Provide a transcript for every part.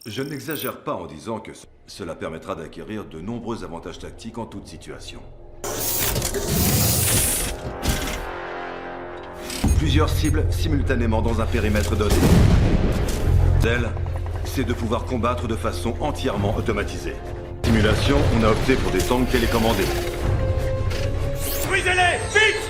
Je n'exagère pas en disant que cela permettra d'acquérir de nombreux avantages tactiques en toute situation. Plusieurs cibles simultanément dans un périmètre donné. L'idéal, c'est de pouvoir combattre de façon entièrement automatisée. Simulation, on a opté pour des tanks télécommandés. Brisez-les, vite!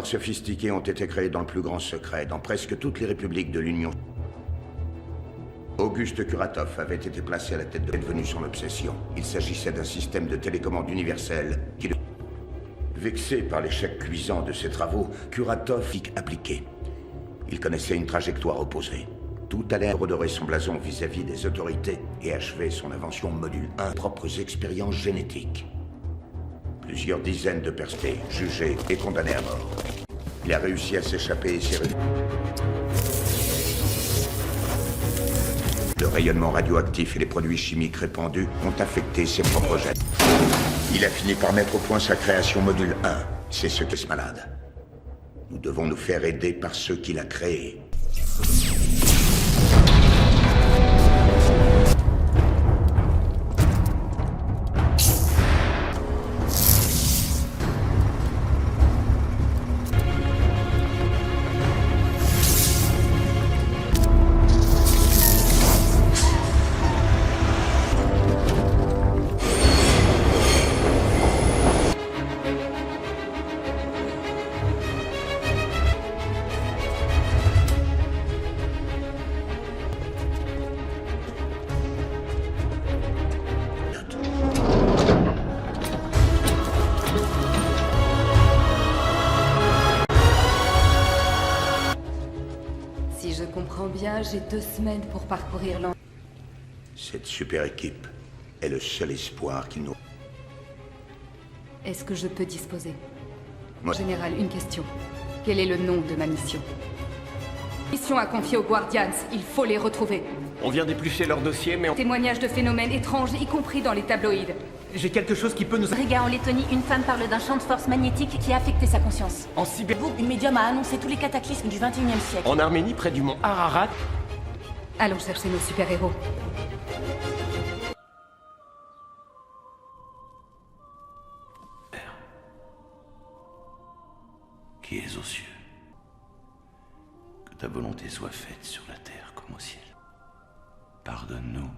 Sophistiqués ont été créés dans le plus grand secret, dans presque toutes les républiques de l'Union. Auguste Kuratov avait été placé à la tête de devenu son obsession. Il s'agissait d'un système de télécommande universel qui... Vexé par l'échec cuisant de ses travaux, Kuratov y appliqué. Il connaissait une trajectoire opposée. Tout allait redorer son blason vis-à-vis des autorités et achever son invention module 1, propres expériences génétiques. Plusieurs dizaines de perstés, jugés et condamnés à mort. Il a réussi à s'échapper et s'est réuni. Le rayonnement radioactif et les produits chimiques répandus ont affecté ses propres gènes. Il a fini par mettre au point sa création module 1. C'est ce qu'est ce malade. Nous devons nous faire aider par ceux qu'il a créés. J'ai 2 semaines pour parcourir l'an. Cette super équipe est le seul espoir qui nous... Est-ce que je peux disposer? Moi... Général, une question. Quel est le nom de ma mission? Mission à confier aux Guardians, il faut les retrouver. On vient d'éplucher leur dossier, mais Témoignages de phénomènes étranges, y compris dans les tabloïds. j'ai quelque chose qui peut nous... Riga en Lettonie, une femme parle d'un champ de force magnétique qui a affecté sa conscience. En Sibérie... Une médium a annoncé tous les cataclysmes du 21e siècle. En Arménie, près du mont Ararat... Allons chercher nos super-héros. Père, qui es aux cieux, que ta volonté soit faite sur la terre comme au ciel. Pardonne-nous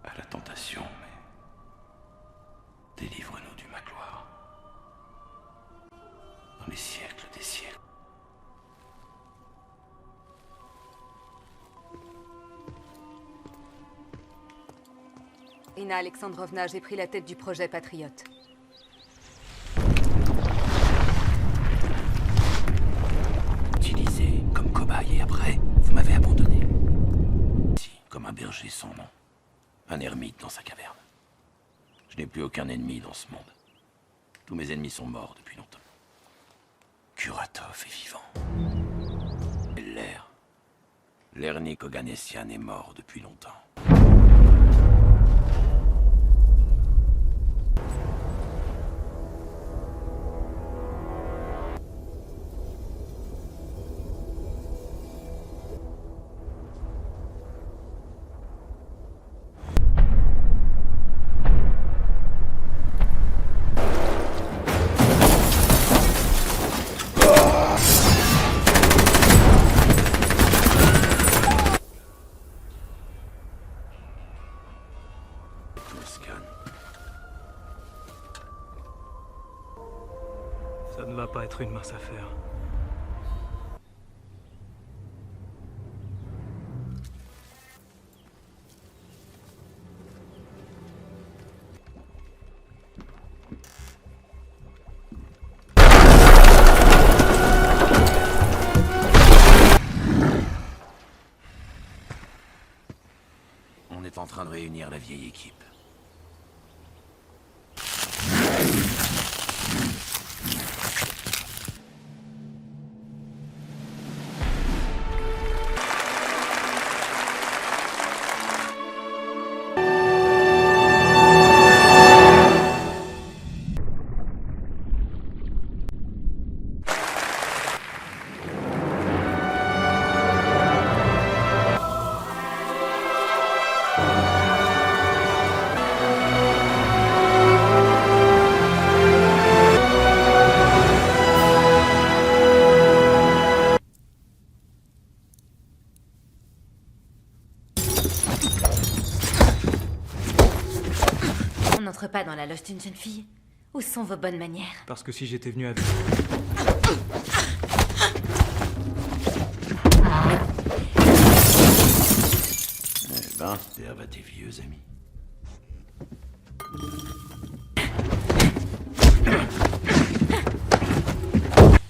à la tentation, mais délivre-nous du ma gloire. Dans les siècles des siècles. Irina Alexandrovna, j'ai pris la tête du projet Patriote. Utilisé comme cobaye et après, vous m'avez abandonné. Si, comme un berger sans nom. Un ermite dans sa caverne. Je n'ai plus aucun ennemi dans ce monde. Tous mes ennemis sont morts depuis longtemps. Kuratov est vivant. L'air. L'Ernik Oganessian est mort depuis longtemps. Ça ne va pas être une mince affaire. est en train de réunir la vieille équipe. On n'entre pas dans la loge d'une jeune fille. Où sont vos bonnes manières? Parce que si j'étais venu avec... Eh ben, serve à tes vieux amis.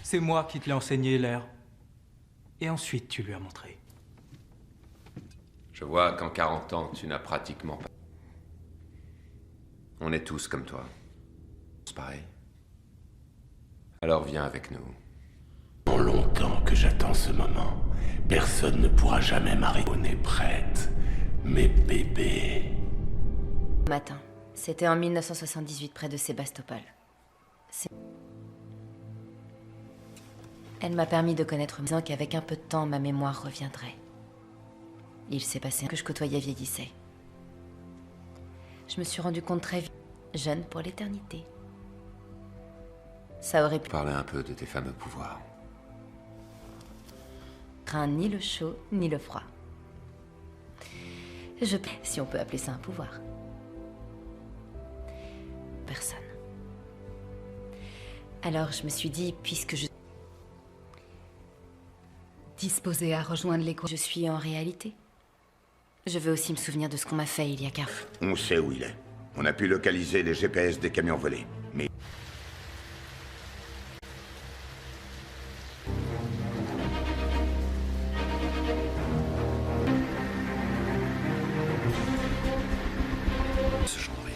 C'est moi qui te l'ai enseigné, l'air. Et ensuite, tu lui as montré. Je vois qu'en 40 ans, tu n'as pratiquement pas... On est tous comme toi. C'est pareil. Alors viens avec nous. Pendant longtemps que j'attends ce moment. Personne ne pourra jamais m'arrêter. On est prête, mes bébés. Matin. C'était en 1978 près de Sébastopol. Elle m'a permis de connaître disant qu'avec un peu de temps, ma mémoire reviendrait. Il s'est passé que je côtoyais vieillissait. Je me suis rendu compte très vite, jeune pour l'éternité. Ça aurait pu Parler un peu de tes fameux pouvoirs. craint ni le chaud ni le froid. Si on peut appeler ça un pouvoir. Personne. Alors je me suis dit, puisque je... Disposé à rejoindre l'écho. Je suis en réalité. Je veux aussi me souvenir de ce qu'on m'a fait il y a 15 ans. On sait où il est. On a pu localiser les GPS des camions volés. Mais Ce Chandrine.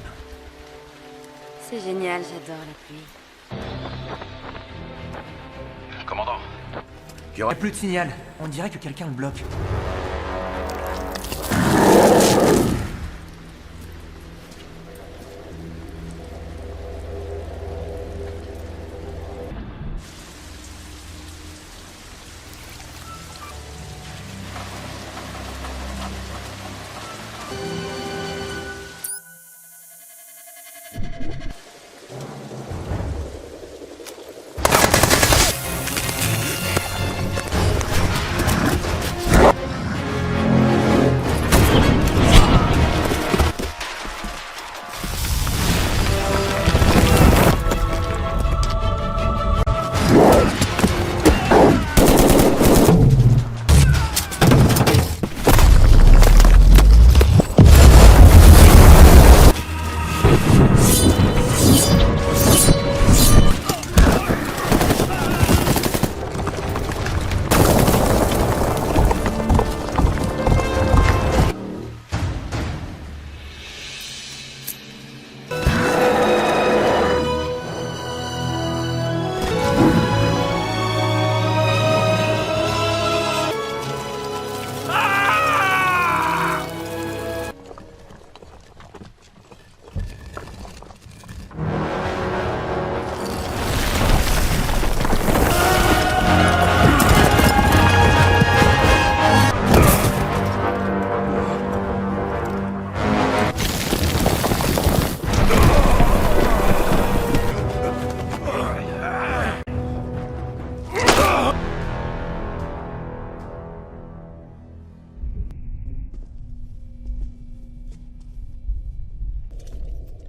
C'est génial, j'adore la pluie. Commandant. Il n'y a plus de signal. On dirait que quelqu'un le bloque.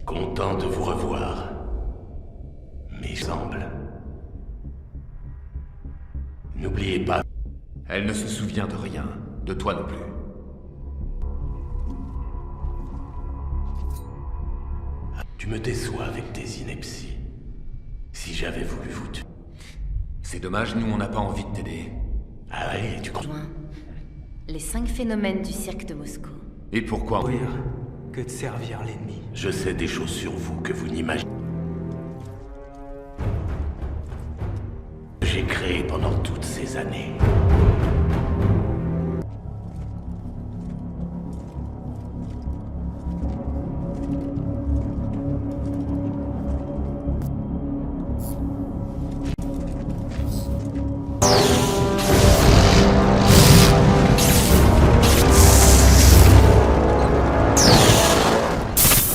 Content de vous revoir. Mais semble. N'oubliez pas. Elle ne se souvient de rien. De toi non plus. Tu me déçois avec tes inepties. Si j'avais voulu vous tuer. C'est dommage, nous on n'a pas envie de t'aider. Ah ouais, tu crois. Joint les 5 phénomènes du cirque de Moscou. Et pourquoi? Mourir que de servir l'ennemi. Je sais des choses sur vous que vous n'imaginez. J'ai créé pendant toutes ces années.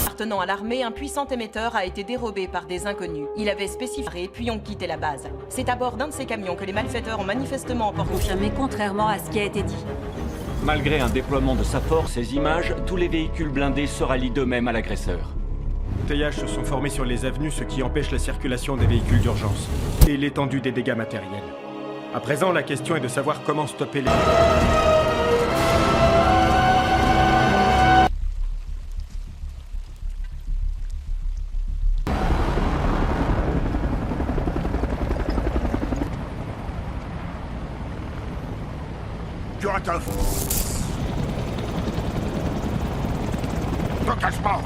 Appartenant à l'armée, un puissant émetteur a été dérobé par des inconnus. Il avait spécifié puis ont quitté la base. C'est à bord d'un de ces camions que les malfaiteurs ont manifestement emporté. Confirmé contrairement à ce qui a été dit. Malgré un déploiement de sa force, ces images, tous les véhicules blindés se rallient d'eux-mêmes à l'agresseur. TH se sont formés sur les avenues, ce qui empêche la circulation des véhicules d'urgence et l'étendue des dégâts matériels. À présent, la question est de savoir comment stopper les... Kuratov! Engagement!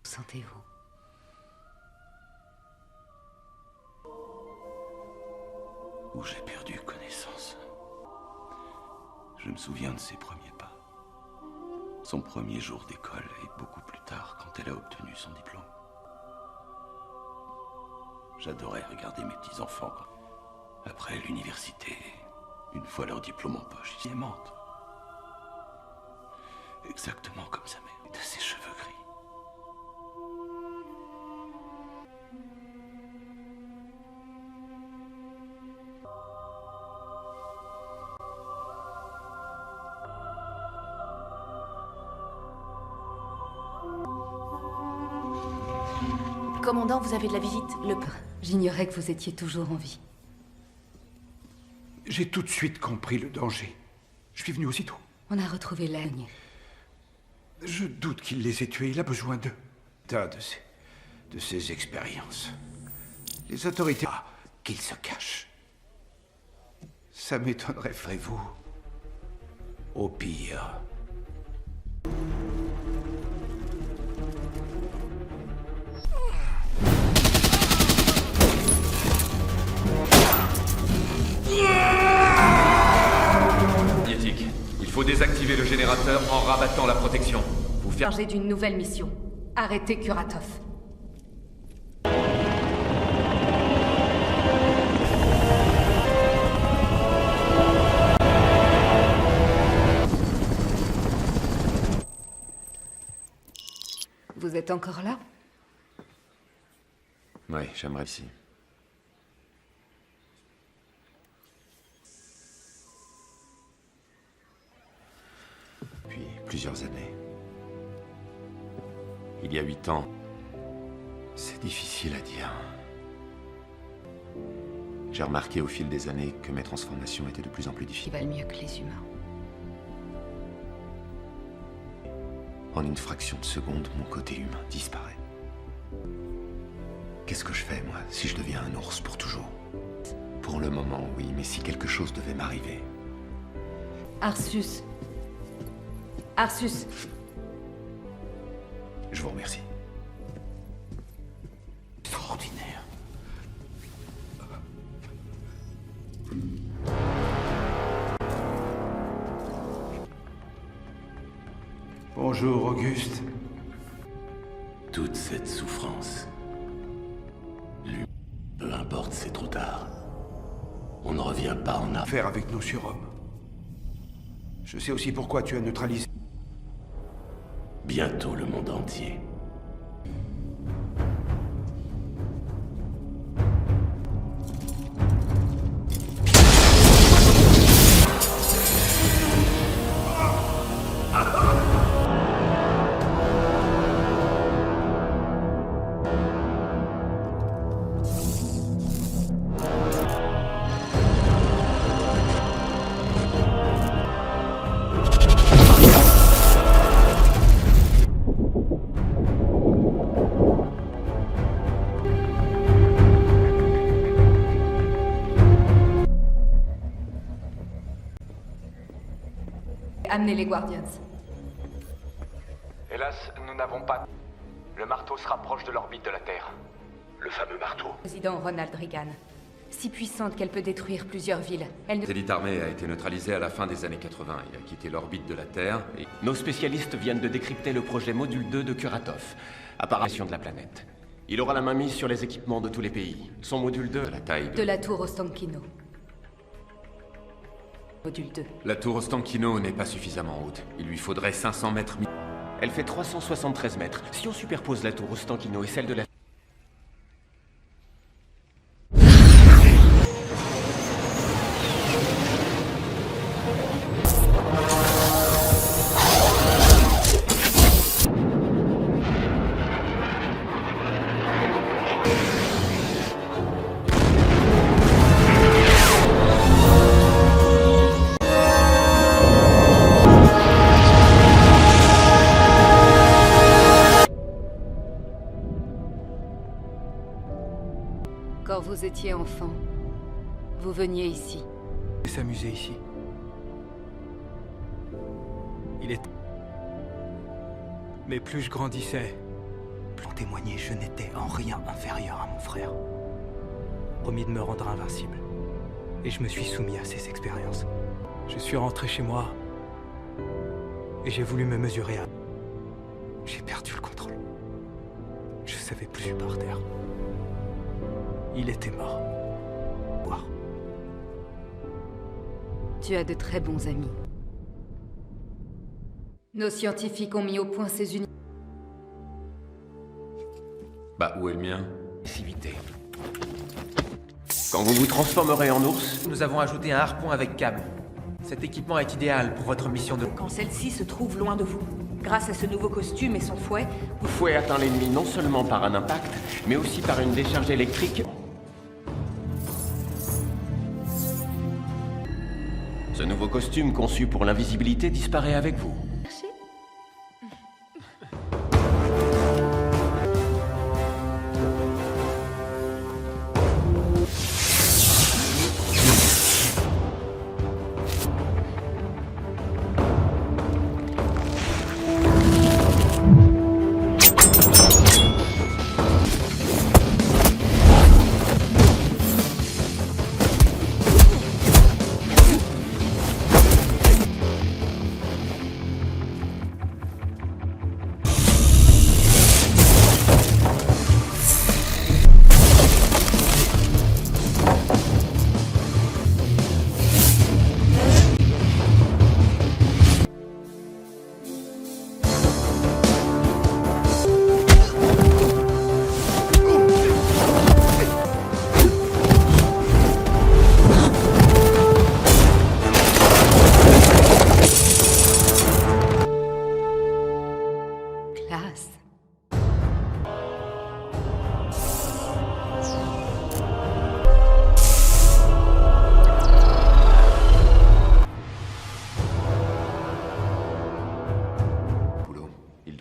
Sentez-vous? Où j'ai perdu connaissance. Je me souviens de ses premiers pas. Son premier jour d'école et beaucoup plus tard quand elle a obtenu son diplôme. J'adorais regarder mes petits-enfants après l'université, une fois leur diplôme en poche, ils y aimantent. Exactement comme sa mère, de ses cheveux gris. Commandant, vous avez de la visite? J'ignorais que vous étiez toujours en vie. J'ai tout de suite compris le danger. Je suis venu aussitôt. On a retrouvé l'aigne. Je doute qu'il les ait tués. Il a besoin d'eux. De ses expériences. Les autorités... Ah, qu'il se cache. Ça m'étonnerait, ferez-vous. Au pire... Il faut désactiver le générateur en rabattant la protection. Vous faire... Chargé d'une nouvelle mission. Arrêtez Kuratov. Vous êtes encore là? Oui, j'aimerais ici. Depuis plusieurs années. Il y a 8 ans. C'est difficile à dire. J'ai remarqué au fil des années que mes transformations étaient de plus en plus Ils difficiles. valent mieux que les humains. En une fraction de seconde, mon côté humain disparaît. Qu'est-ce que je fais, moi, si je deviens un ours pour toujours? Pour le moment, oui, mais si quelque chose devait m'arriver... Arsus. Arsus. Je vous remercie. Extraordinaire. Bonjour, Auguste. Toute cette souffrance. Lui, peu importe, c'est trop tard. On ne revient pas en arrière. Faire avec nos surhommes. Je sais aussi pourquoi tu as neutralisé. Bientôt le monde entier. amener les Guardians. Hélas, nous n'avons pas... Le marteau se rapproche de l'orbite de la Terre. Le fameux marteau. Président Ronald Reagan. Si puissante qu'elle peut détruire plusieurs villes. Elle ne... L'élite armée a été neutralisée à la fin des années 80. Il a quitté l'orbite de la Terre et... Nos spécialistes viennent de décrypter le projet Module 2 de Kuratov, apparition de la planète. Il aura la main mise sur les équipements de tous les pays. Son Module 2, la taille de la tour Ostankino. Module 2. La tour Ostankino n'est pas suffisamment haute. Il lui faudrait 500 mètres... Elle fait 373 mètres. Si on superpose la tour Ostankino et celle de la... Quand vous étiez enfant, vous veniez ici. Et s'amuser ici. Il est... Mais plus je grandissais, plus en témoigner, je n'étais en rien inférieur à mon frère. Promis de me rendre invincible. Et je me suis soumis à ces expériences. Je suis rentré chez moi. Et j'ai voulu me mesurer à... J'ai perdu le contrôle. Je savais plus où par terre. Il était mort. Voir. Tu as de très bons amis. Nos scientifiques ont mis au point ces unités. Bah, où est le mien? Passivité. Quand vous vous transformerez en ours, Nous avons ajouté un harpon avec câble. Cet équipement est idéal pour votre mission de... Quand celle-ci se trouve loin de vous. Grâce à ce nouveau costume et son fouet, le fouet atteint l'ennemi non seulement par un impact, mais aussi par une décharge électrique. Ce nouveau costume conçu pour l'invisibilité disparaît avec vous.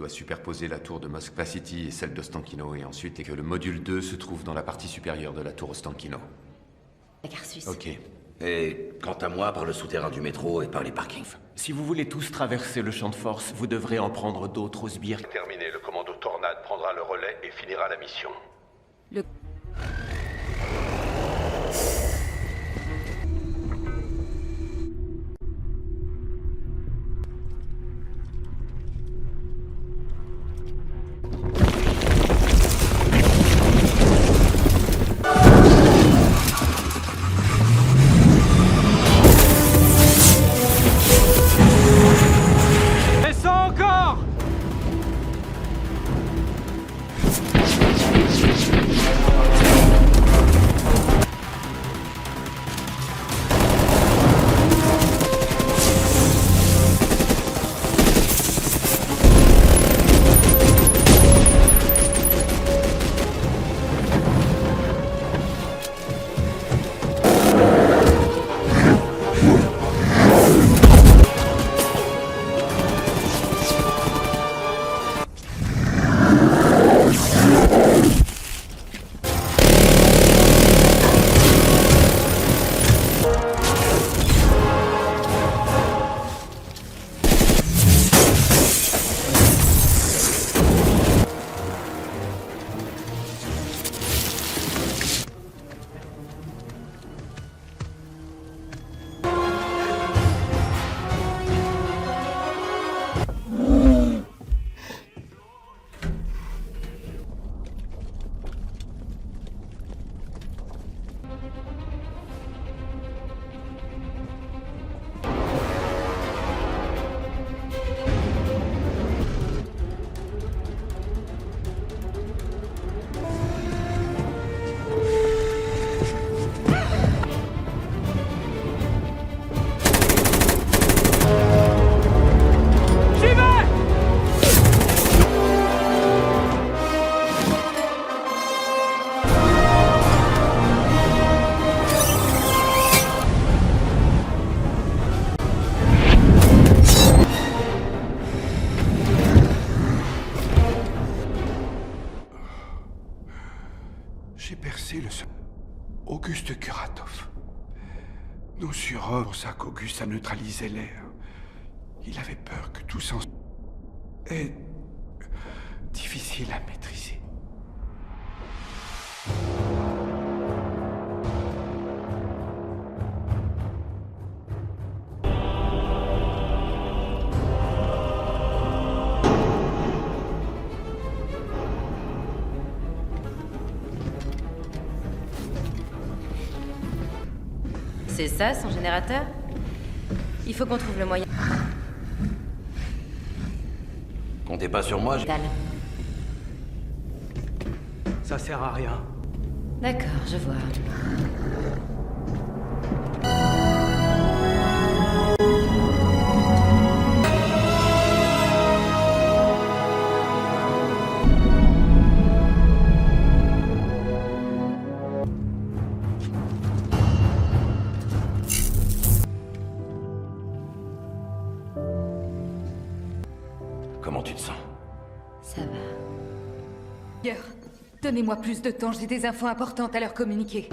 Superposer la tour de Moskva City et celle d'Ostankino, et ensuite et que le module 2 se trouve dans la partie supérieure de la tour Ostankino. La gare suisse. Ok. Et quant à moi, par le souterrain du métro et par les parkings. Si vous voulez tous traverser le champ de force, vous devrez en prendre d'autres aux sbires. Terminé, le commando Tornade prendra le relais et finira la mission. Le... ça qu'Auguste a neutralisé l'air. Il avait peur que tout s'en... est difficile à maîtriser. C'est ça, son générateur? Il faut qu'on trouve le moyen. Comptez pas sur moi, Ça sert à rien. D'accord, je vois. Comment tu te sens? Ça va. Seigneur, donnez-moi plus de temps, j'ai des infos importantes à leur communiquer.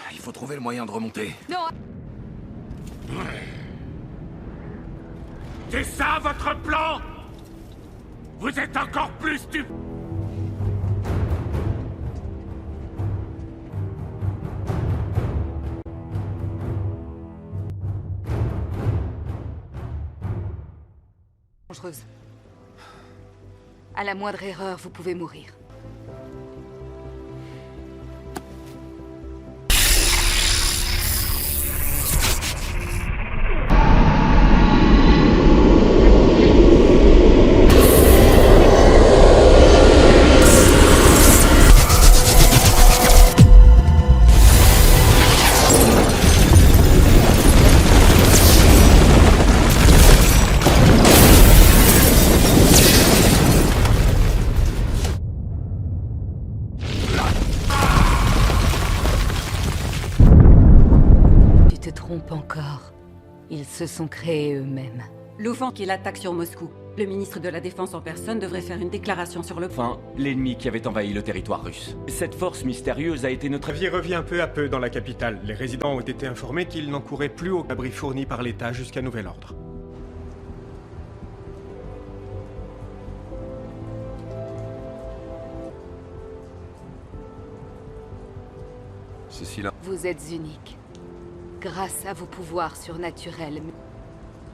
Il faut trouver le moyen de remonter. Non. C'est ça votre plan? Vous êtes encore plus stupide. Dangereuse. À la moindre erreur, vous pouvez mourir. Tu te trompes encore. Ils se sont créés eux-mêmes. L'offense qui l'attaque sur Moscou. Le ministre de la Défense en personne devrait faire une déclaration sur le... Enfin, l'ennemi qui avait envahi le territoire russe. Cette force mystérieuse a été notre... La vie revient peu à peu dans la capitale. Les résidents ont été informés qu'ils n'encouraient plus aucun abri fourni par l'État jusqu'à nouvel ordre. Ceci là. Vous êtes unique. Grâce à vos pouvoirs surnaturels.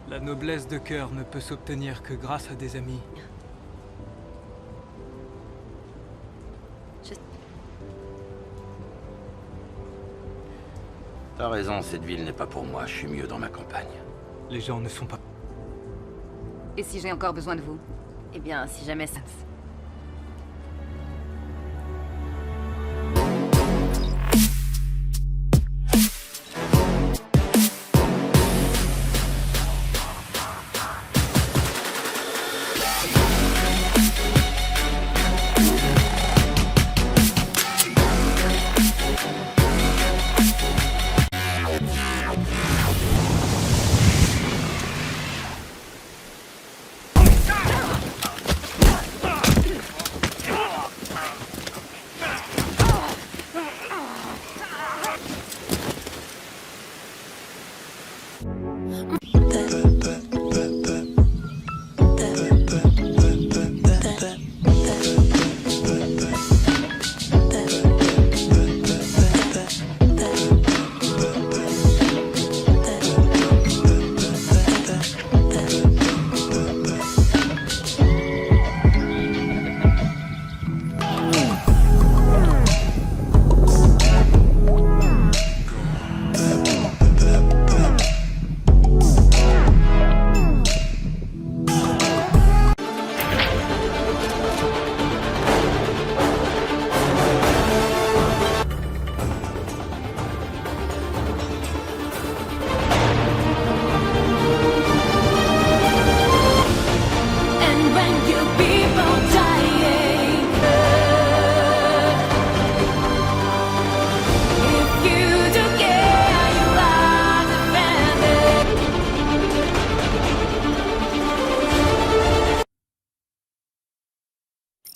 La noblesse de cœur ne peut s'obtenir que grâce à des amis. T'as raison, cette ville n'est pas pour moi. Je suis mieux dans ma campagne. Les gens ne sont pas... Et si j'ai encore besoin de vous? Eh bien, si jamais ça...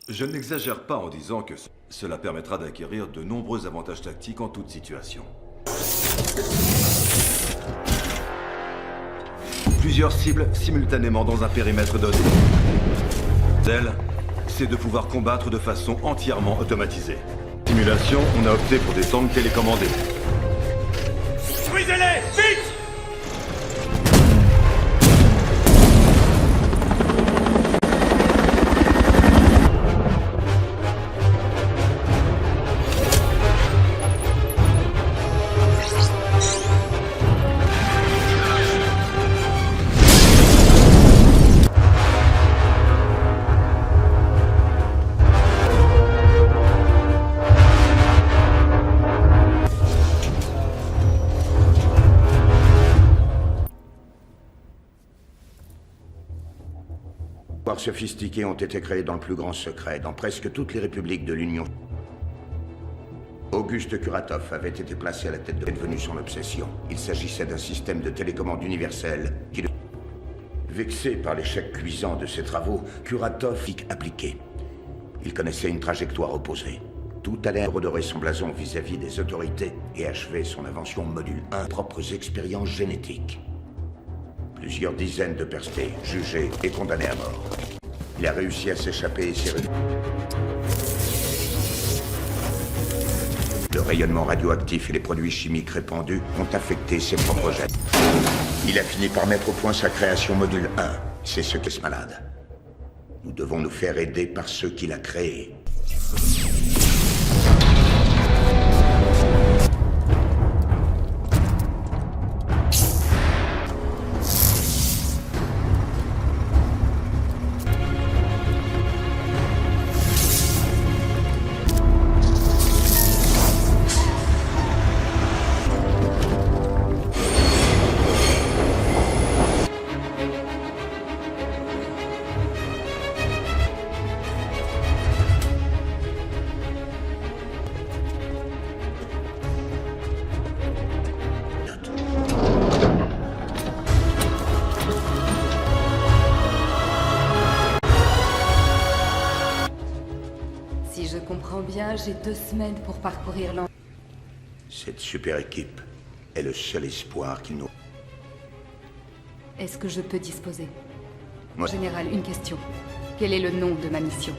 Je n'exagère pas en disant que cela permettra d'acquérir de nombreux avantages tactiques en toute situation. Plusieurs cibles simultanément dans un périmètre donné. Celle, c'est de pouvoir combattre de façon entièrement automatisée. Simulation, on a opté pour des tanks télécommandés. Détruisez-les, vite! Sophistiqués ont été créés dans le plus grand secret, dans presque toutes les républiques de l'Union. Auguste Kuratov avait été placé à la tête de devenu son obsession. Il s'agissait d'un système de télécommande universel qui... Vexé par l'échec cuisant de ses travaux, Kuratov y appliqué. Il connaissait une trajectoire opposée. Tout allait redorer son blason vis-à-vis des autorités et achever son invention module 1, propres expériences génétiques. Plusieurs dizaines de personnes jugées et condamnées à mort. Il a réussi à s'échapper et s'est réduit. Le rayonnement radioactif et les produits chimiques répandus ont affecté ses propres gènes. Il a fini par mettre au point sa création module 1. C'est ce qui est malade. Nous devons nous faire aider par ceux qu'il a créés. J'ai 2 semaines pour parcourir l'an. Cette super équipe est le seul espoir qu'il nous... Est-ce que je peux disposer? Moi... Général, une question. Quel est le nom de ma mission?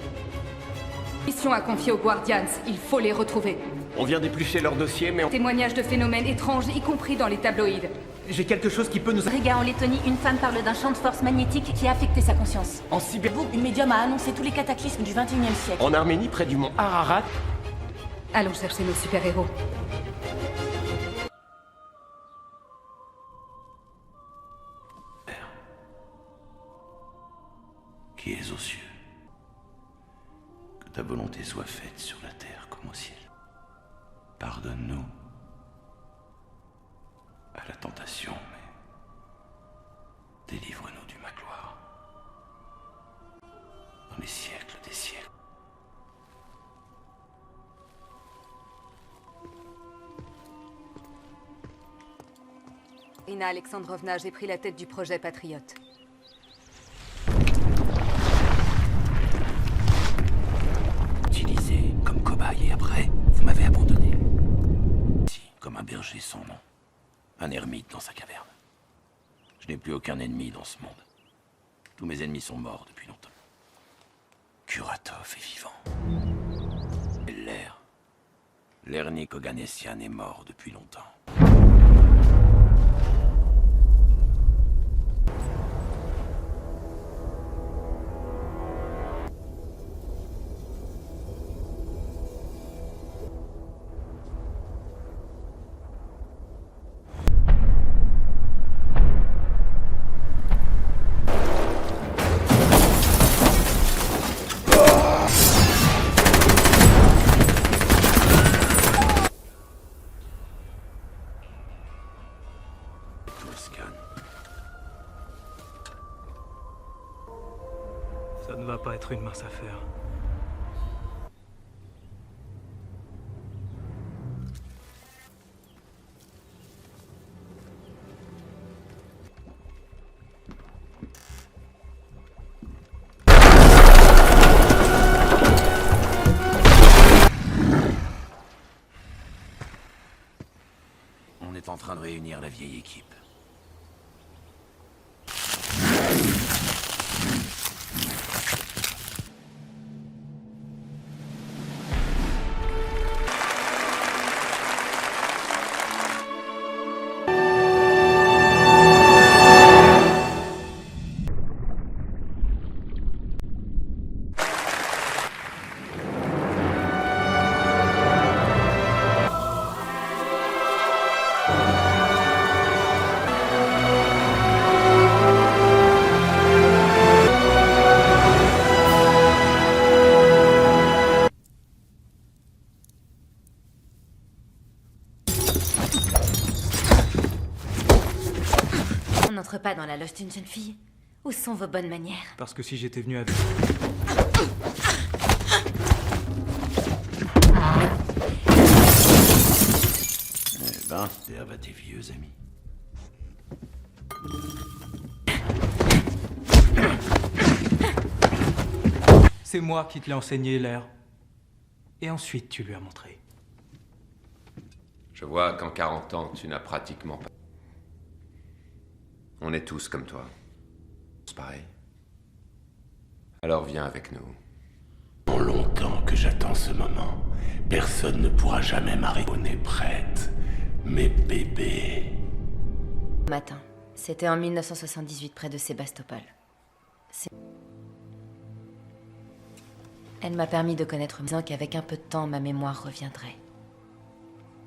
Mission à confier aux Guardians, il faut les retrouver. On vient d'éplucher leur dossier, mais on... Témoignages de phénomènes étranges, y compris dans les tabloïds. J'ai quelque chose qui peut nous... Riga, en Lettonie, une femme parle d'un champ de force magnétique qui a affecté sa conscience. En Sibérie, une médium a annoncé tous les cataclysmes du 21e siècle. En Arménie, près du mont Ararat. Allons chercher nos super-héros. Père, qui es aux cieux, que ta volonté soit faite sur la terre comme au ciel. Pardonne-nous à la tentation, mais délivre-nous du ma gloire. Dans les siècles des siècles. Irina Alexandrovna, j'ai pris la tête du projet Patriote. Utilisé comme cobaye et après, vous m'avez abandonné. Ici, comme un berger sans nom. Un ermite dans sa caverne. Je n'ai plus aucun ennemi dans ce monde. Tous mes ennemis sont morts depuis longtemps. Kuratov est vivant. Et Lernik Oganessian est mort depuis longtemps. Ça ne va pas être une mince affaire. On est en train de réunir la vieille équipe. On n'entre pas dans la loge d'une jeune fille. Où sont vos bonnes manières? Parce que si j'étais venu avec... Eh ben, serve à tes vieux amis. C'est moi qui te l'ai enseigné, l'air. Et ensuite, tu lui as montré. Je vois qu'en 40 ans, tu n'as pratiquement pas... On est tous comme toi. C'est pareil. Alors viens avec nous. Pour longtemps que j'attends ce moment. Personne ne pourra jamais m'arrêter. On est prête. Mes bébés. Matin. C'était en 1978 près de Sébastopol. Elle m'a permis de connaître, disant qu'avec un peu de temps, ma mémoire reviendrait.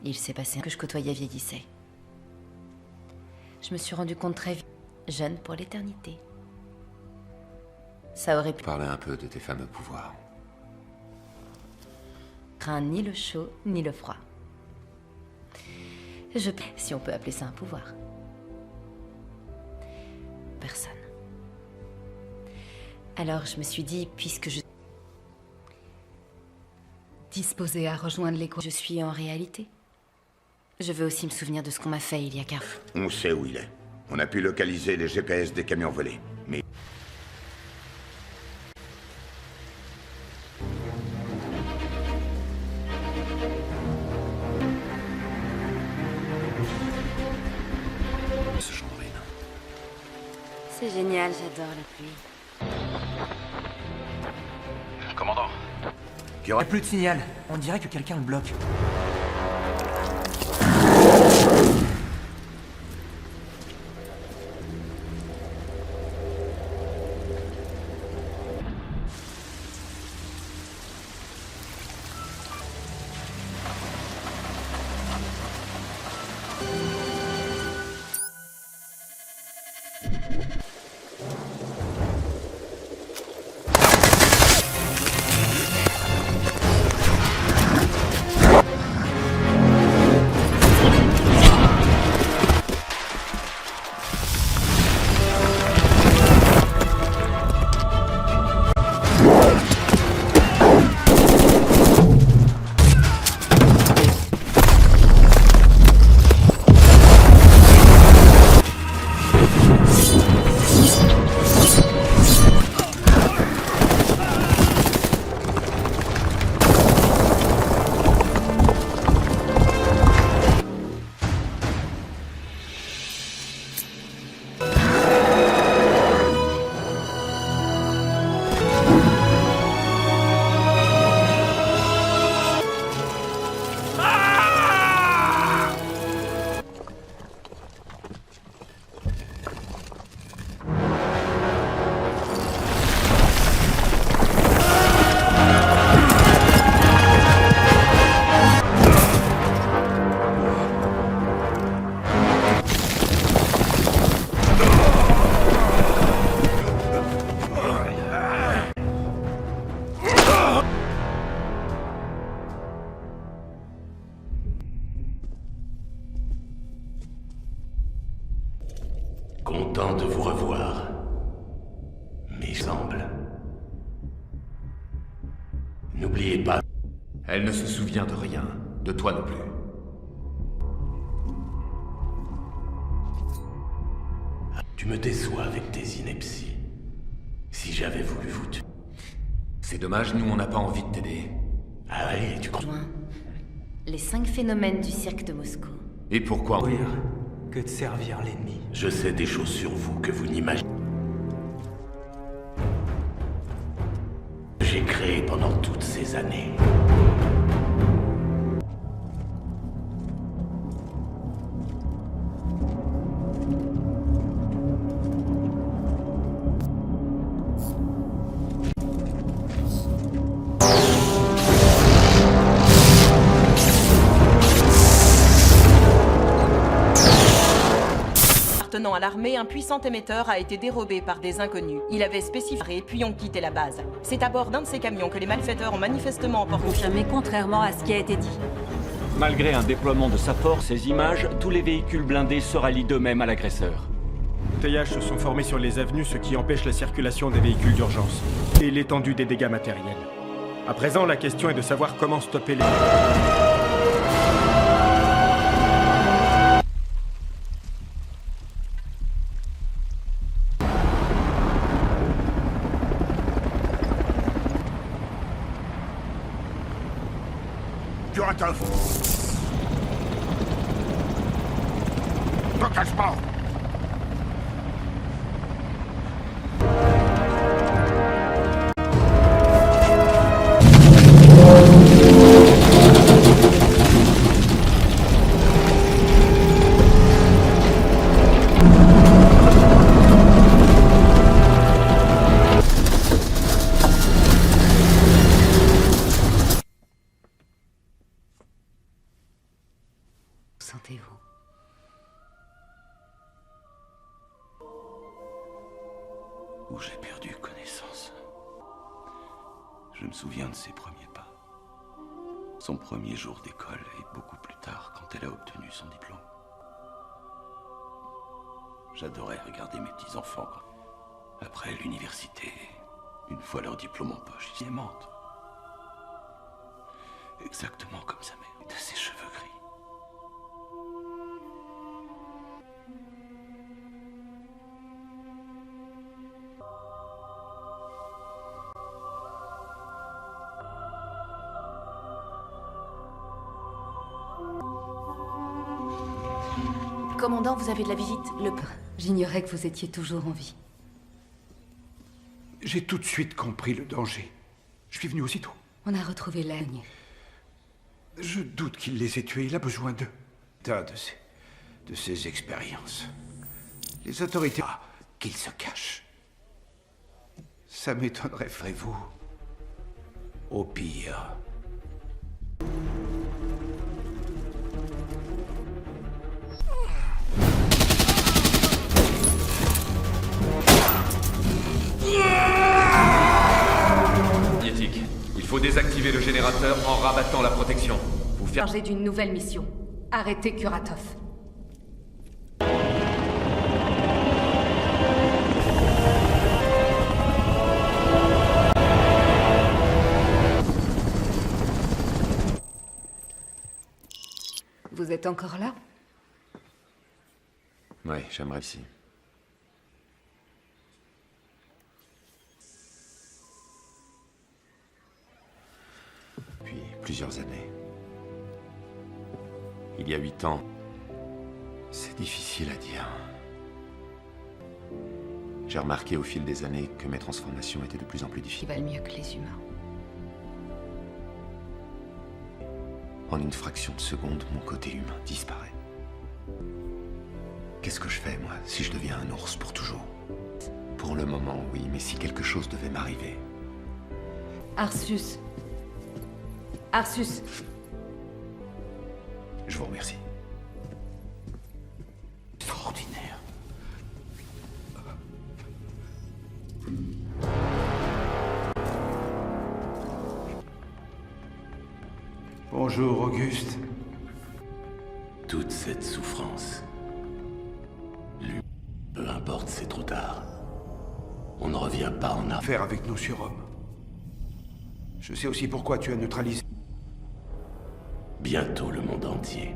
Il s'est passé que je côtoyais vieillissait. Je me suis rendu compte très vite, jeune pour l'éternité. Ça aurait pu... Parler un peu de tes fameux pouvoirs. Crains ni le chaud, ni le froid. Si on peut appeler ça un pouvoir. Personne. Alors je me suis dit, puisque je... Disposée à rejoindre les groupes, je suis en réalité. Je veux aussi me souvenir de ce qu'on m'a fait il y a 4 ans. On sait où il est. On a pu localiser les GPS des camions volés. Mais... Ce Chandrine. C'est génial, j'adore la pluie. Commandant. Il n'y a plus de signal. On dirait que quelqu'un le bloque. Content de vous revoir. Mais semble. N'oubliez pas. Elle ne se souvient de rien. De toi non plus. Tu me déçois avec tes inepties. Si j'avais voulu vous tuer... C'est dommage, nous on n'a pas envie de t'aider. Ah oui, tu crois... Les 5 phénomènes du cirque de Moscou. Et pourquoi Rire que de servir l'ennemi. Je sais des choses sur vous que vous n'imaginez. J'ai créé pendant toutes ces années. Appartenant à l'armée, un puissant émetteur a été dérobé par des inconnus. Il avait spécifié puis ont quitté la base. C'est à bord d'un de ces camions que les malfaiteurs ont manifestement emporté. Confirmé contrairement à ce qui a été dit. Malgré un déploiement de sa force et images, tous les véhicules blindés se rallient d'eux-mêmes à l'agresseur. TH se sont formés sur les avenues, ce qui empêche la circulation des véhicules d'urgence et l'étendue des dégâts matériels. À présent, la question est de savoir comment stopper les... Kuratov! Ne cache pas! Sentez-vous. Où j'ai perdu connaissance. Je me souviens de ses premiers pas. Son premier jour d'école et beaucoup plus tard quand elle a obtenu son diplôme. J'adorais regarder mes petits-enfants. Après l'université, une fois leur diplôme en poche, ils mentent. Exactement comme sa mère, de ses cheveux gris. Commandant, vous avez de la visite. J'ignorais que vous étiez toujours en vie. J'ai tout de suite compris le danger. Je suis venu aussitôt. On a retrouvé l'aigne. Je doute qu'il les ait tués. Il a besoin d'eux. Tas de ces expériences. Les autorités... Ah, qu'il se cache. Ça m'étonnerait, ferez-vous. Au pire... Il faut désactiver le générateur en rabattant la protection. Vous faire... Chargé d'une nouvelle mission. Arrêtez Kuratov. Vous êtes encore là? Ouais, j'aimerais ici. Depuis plusieurs années. Il y a 8 ans. C'est difficile à dire. J'ai remarqué au fil des années que mes transformations étaient de plus en plus Ils difficiles. valent mieux que les humains. En une fraction de seconde, mon côté humain disparaît. Qu'est-ce que je fais, moi, si je deviens un ours pour toujours? Pour le moment, oui, mais si quelque chose devait m'arriver... Arsus. Arsus. Je vous remercie. Extraordinaire. Bonjour, Auguste. Toute cette souffrance, lui, peu importe. importe, c'est trop tard. On ne revient pas en arrière. Faire avec nos surhommes. Je sais aussi pourquoi tu as neutralisé. Bientôt le monde entier.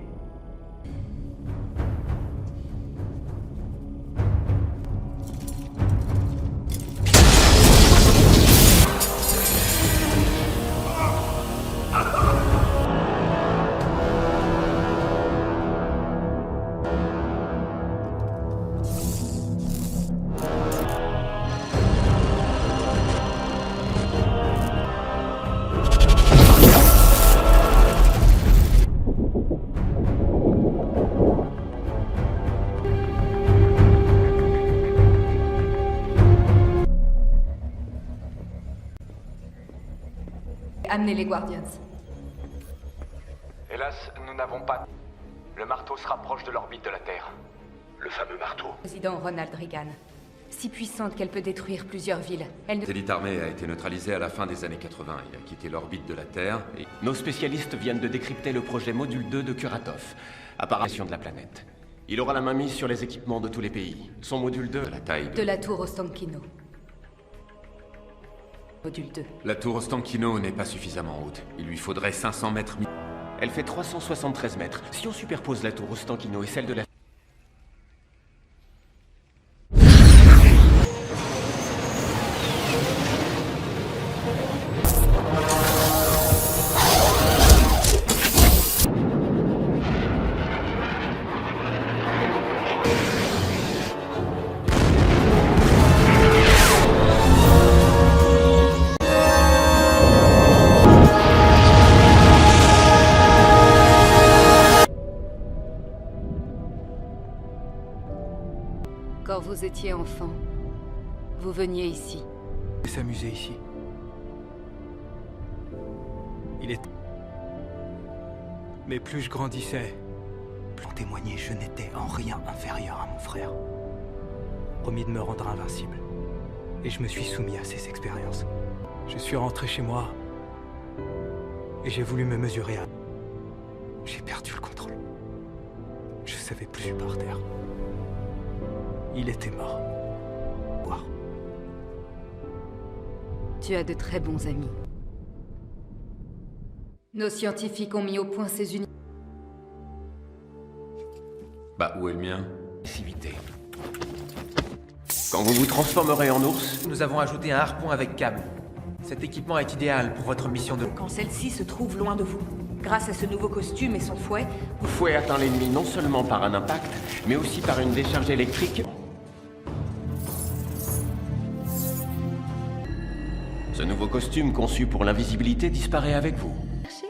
Amenez les Guardians. Hélas, nous n'avons pas... Le marteau se rapproche de l'orbite de la Terre. Le fameux marteau. Président Ronald Reagan. Si puissante qu'elle peut détruire plusieurs villes. Elle ne... L'élite armée a été neutralisé à la fin des années 80. Il a quitté l'orbite de la Terre et... Nos spécialistes viennent de décrypter le projet Module 2 de Kuratov, apparition de la planète. Il aura la main mise sur les équipements de tous les pays. Son Module 2... de la taille de la tour Ostankino. Module 2. La tour Ostankino n'est pas suffisamment haute. Il lui faudrait 500 mètres... Elle fait 373 mètres. Si on superpose la tour Ostankino et celle de la... Quand vous étiez enfant, vous veniez ici. Il s'amusait ici. Il est... Mais plus je grandissais, plus en témoignait, je n'étais en rien inférieur à mon frère. Promis de me rendre invincible. Et je me suis soumis à ces expériences. Je suis rentré chez moi. Et j'ai voulu me mesurer à... J'ai perdu le contrôle. Je savais plus par terre. Il était mort. Voir. Tu as de très bons amis. Nos scientifiques ont mis au point ces unités. Bah, où est le mien? Passivité. Quand vous vous transformerez en ours... Nous avons ajouté un harpon avec câble. Cet équipement est idéal pour votre mission de... Quand celle-ci se trouve loin de vous. Grâce à ce nouveau costume et son fouet... Le fouet atteint l'ennemi non seulement par un impact, mais aussi par une décharge électrique. Ce nouveau costume conçu pour l'invisibilité disparaît avec vous. Merci.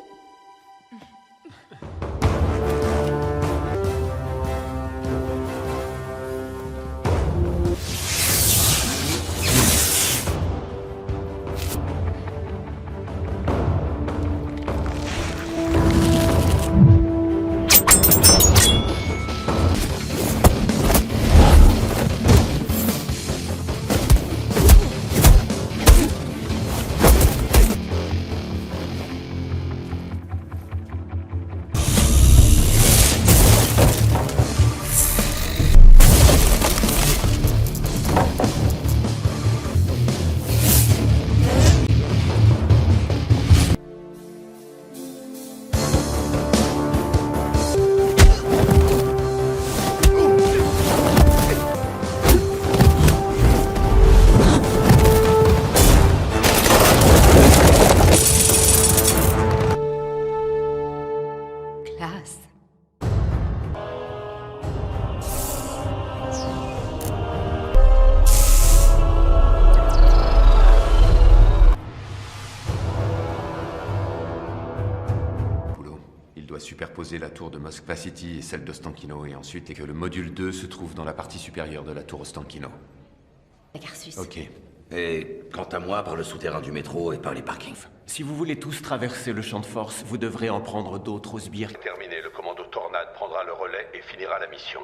superposer la tour de Moskva City et celle d'Ostankino, et ensuite que le module 2 se trouve dans la partie supérieure de la tour Ostankino. Garsus. Ok. Et quant à moi, par le souterrain du métro et par les parkings. Si vous voulez tous traverser le champ de force, vous devrez en prendre d'autres aux sbires. Terminé, le commando Tornade prendra le relais et finira la mission.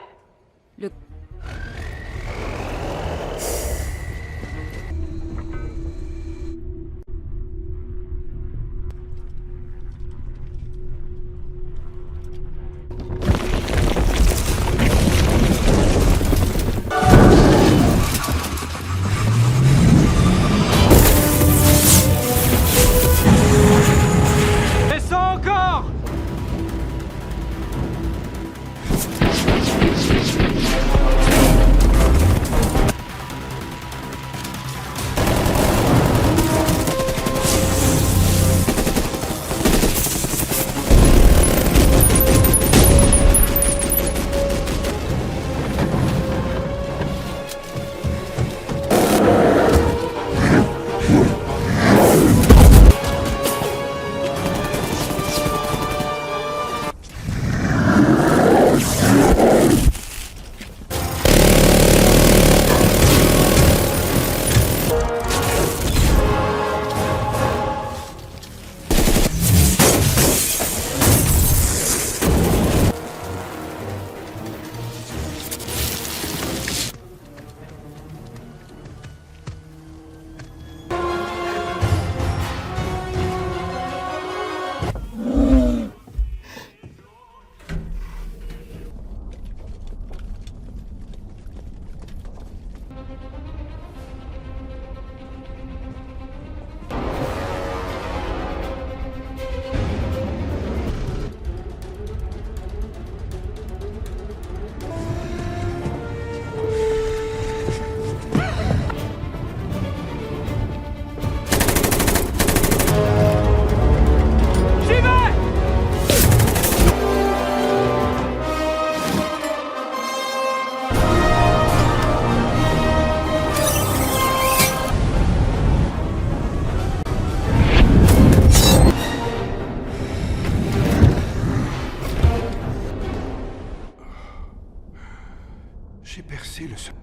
J'ai percé le secret.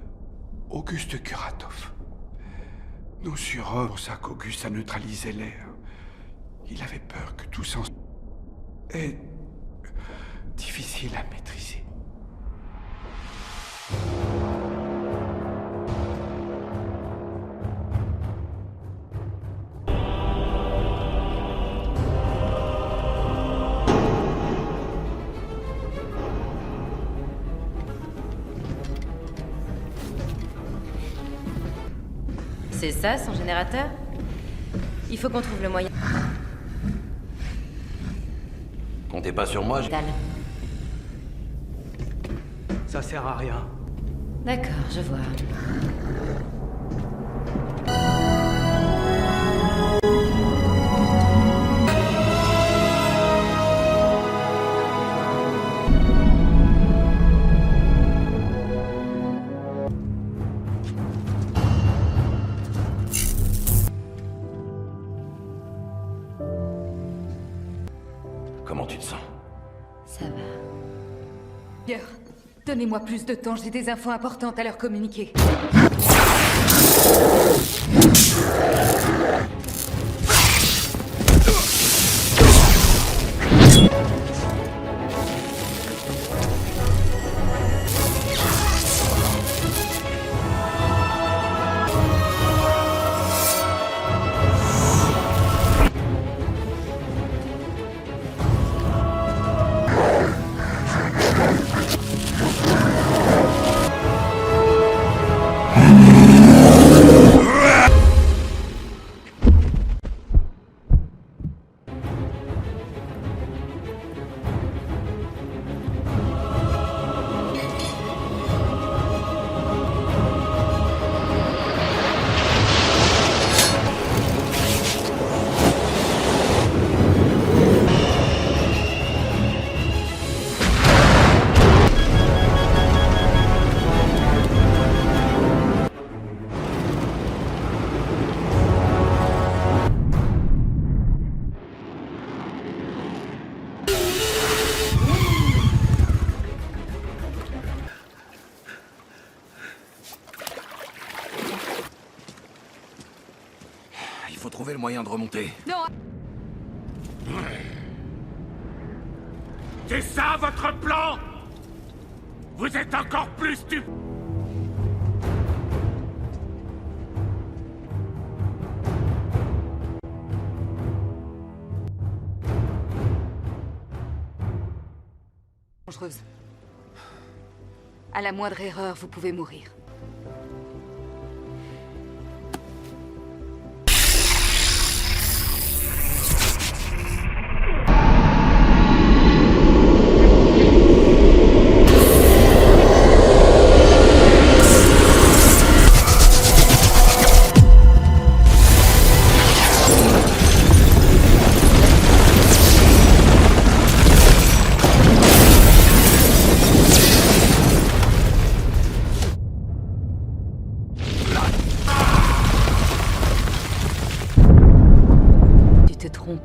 Auguste Kuratov. Nos surhommes, pour ça qu'Auguste a neutralisé l'air. Il avait peur que tout s'en... est difficile à maîtriser. C'est ça, son générateur? Il faut qu'on trouve le moyen. Comptez pas sur moi, Ça sert à rien. D'accord, je vois. Comment tu te sens? Ça va. Pierre, donnez-moi plus de temps, j'ai des infos importantes à leur communiquer. Il faut trouver le moyen de remonter. Non. C'est ça votre plan? Vous êtes encore plus stupide. Dangereuse. À la moindre erreur, vous pouvez mourir.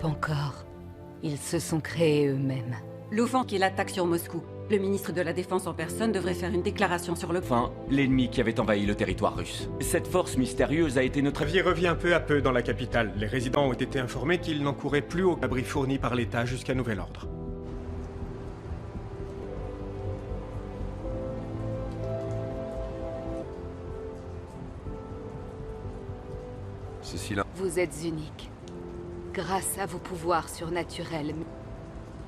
Encore. Ils se sont créés eux-mêmes. L'offense qui l'attaque sur Moscou. Le ministre de la Défense en personne devrait faire une déclaration sur le... Enfin, l'ennemi qui avait envahi le territoire russe. Cette force mystérieuse a été notre... La vie revient peu à peu dans la capitale. Les résidents ont été informés qu'ils n'encouraient plus aucun abri fourni par l'État jusqu'à nouvel ordre. Ceci là. Vous êtes unique. Grâce à vos pouvoirs surnaturels.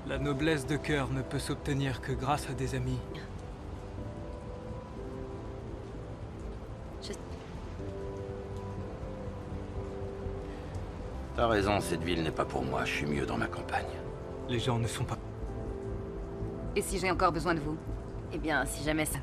La noblesse de cœur ne peut s'obtenir que grâce à des amis. T'as raison, cette ville n'est pas pour moi. Je suis mieux dans ma campagne. Les gens ne sont pas... Et si j'ai encore besoin de vous? Eh bien, si jamais ça...